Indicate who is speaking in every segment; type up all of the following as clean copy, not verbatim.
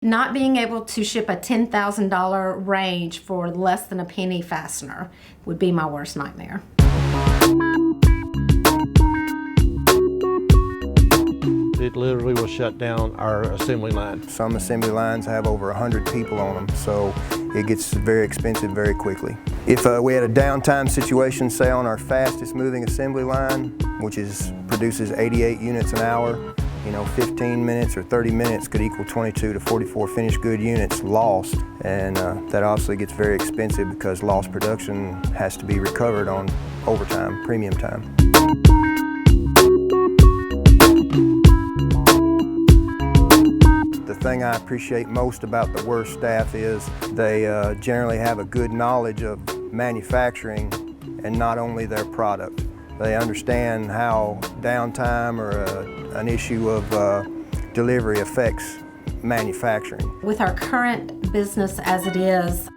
Speaker 1: Not being able to ship a $10,000 range for less than a penny fastener would be my worst nightmare.
Speaker 2: It literally will shut down our assembly line.
Speaker 3: Some assembly lines have over 100 people on them, so it gets very expensive very quickly. If we had a downtime situation, say on our fastest moving assembly line, which produces 88 units an hour, 15 minutes or 30 minutes could equal 22 to 44 finished good units lost, and that obviously gets very expensive because lost production has to be recovered on overtime, premium time. The thing I appreciate most about the Würth staff is they generally have a good knowledge of manufacturing and not only their product. They understand how downtime or an issue of delivery affects manufacturing.
Speaker 1: With our current business as it is,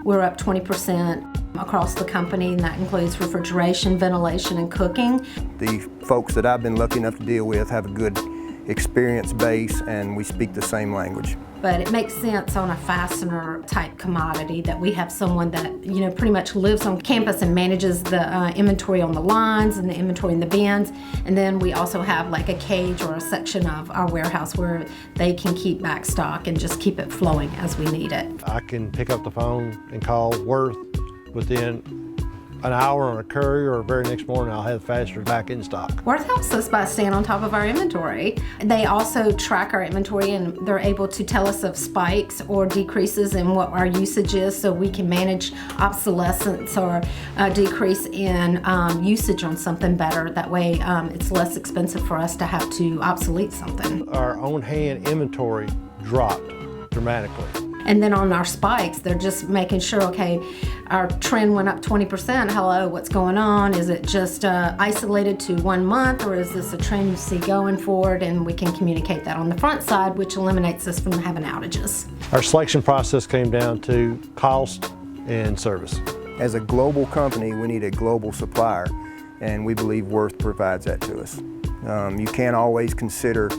Speaker 1: we're up 20% across the company, and that includes refrigeration, ventilation, and cooking.
Speaker 3: The folks that I've been lucky enough to deal with have a good experience base, and we speak the same language.
Speaker 1: But it makes sense on a fastener type commodity that we have someone that pretty much lives on campus and manages the inventory on the lines and the inventory in the bins. And then we also have like a cage or a section of our warehouse where they can keep back stock and just keep it flowing as we need it.
Speaker 2: I can pick up the phone and call Würth within an hour on a courier, or very next morning I'll have fasteners back in stock.
Speaker 1: Würth helps us by staying on top of our inventory. They also track our inventory, and they're able to tell us of spikes or decreases in what our usage is, so we can manage obsolescence or a decrease in usage on something better. That way it's less expensive for us to have to obsolete something.
Speaker 2: Our on-hand inventory dropped dramatically.
Speaker 1: And then on our spikes, they're just making sure, okay, our trend went up 20%. Hello, what's going on? Is it just isolated to 1 month, or is this a trend you see going forward? And we can communicate that on the front side, which eliminates us from having outages.
Speaker 2: Our selection process came down to cost and service.
Speaker 3: As a global company, we need a global supplier, and we believe Würth provides that to us. You can't always consider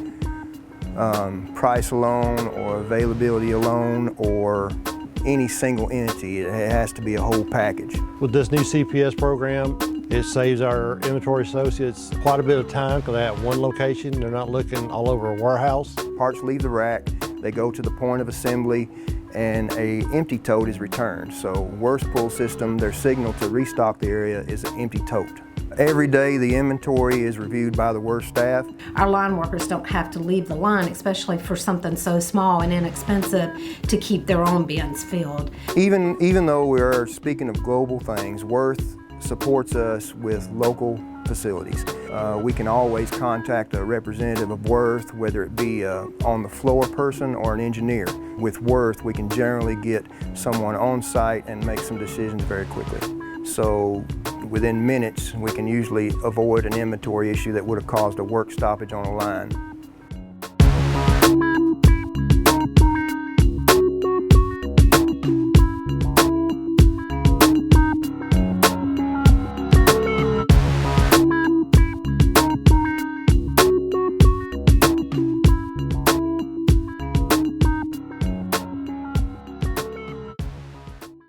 Speaker 3: price alone or availability alone or any single entity. It has to be a whole package.
Speaker 2: With this new CPS program, it saves our inventory associates quite a bit of time because they have one location. They're not looking all over a warehouse.
Speaker 3: Parts leave the rack, they go to the point of assembly, and an empty tote is returned. So Würth's pull system, their signal to restock the area is an empty tote. Every day the inventory is reviewed by the Würth staff.
Speaker 1: Our line workers don't have to leave the line, especially for something so small and inexpensive, to keep their own bins filled.
Speaker 3: Even though we're speaking of global things, Würth supports us with local facilities. We can always contact a representative of Würth, whether it be on the floor person or an engineer. With Würth, we can generally get someone on site and make some decisions very quickly. So within minutes, we can usually avoid an inventory issue that would have caused a work stoppage on a line.